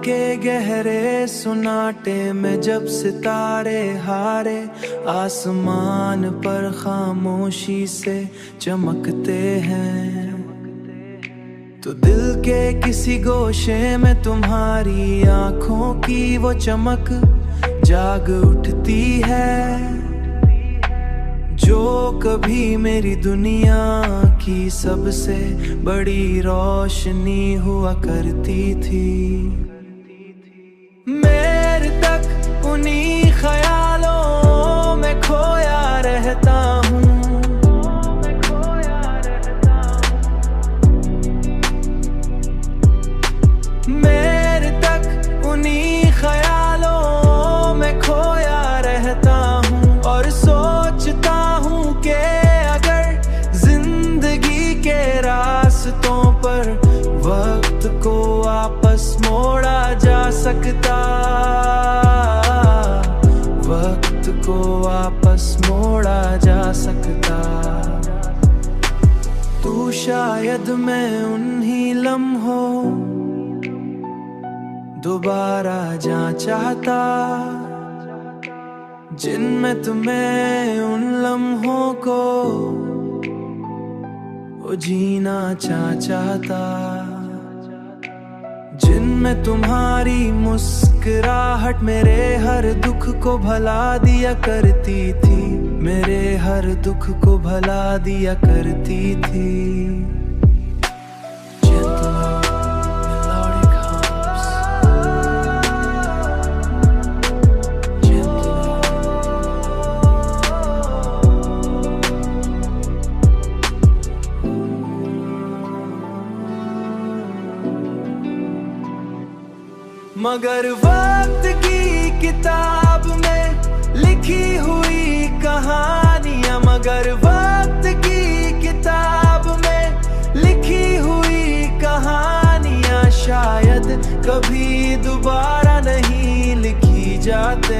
के गहरे सुनाटे में जब सितारे हारे आसमान पर खामोशी से चमकते हैं, तो दिल के किसी गोशे में तुम्हारी आंखों की वो चमक जाग उठती है, जो कभी मेरी दुनिया की सबसे बड़ी रोशनी हुआ करती थी। मेरे तक उन्हीं ख्यालों में खोया रहता हूँ, मेरे तक उन्हीं ख्यालों में खोया रहता हूँ, और सोचता हूँ कि अगर जिंदगी के रास्तों पर वक्त को वापस मोड़ा जा सकता, वक्त को वापस मोड़ा जा सकता, तो शायद मैं उन्हीं लम्हों दोबारा जा चाहता जिनमें तुम्हें उन लम्हों को जीना चाहता, जिनमें तुम्हारी मुस्कुराहट मेरे हर दुख को भुला दिया करती थी, मेरे हर दुख को भुला दिया करती थी। मगर वक्त की किताब में लिखी हुई कहानियां, मगर वक्त की किताब में लिखी हुई कहानियां शायद कभी दोबारा नहीं लिखी जाते।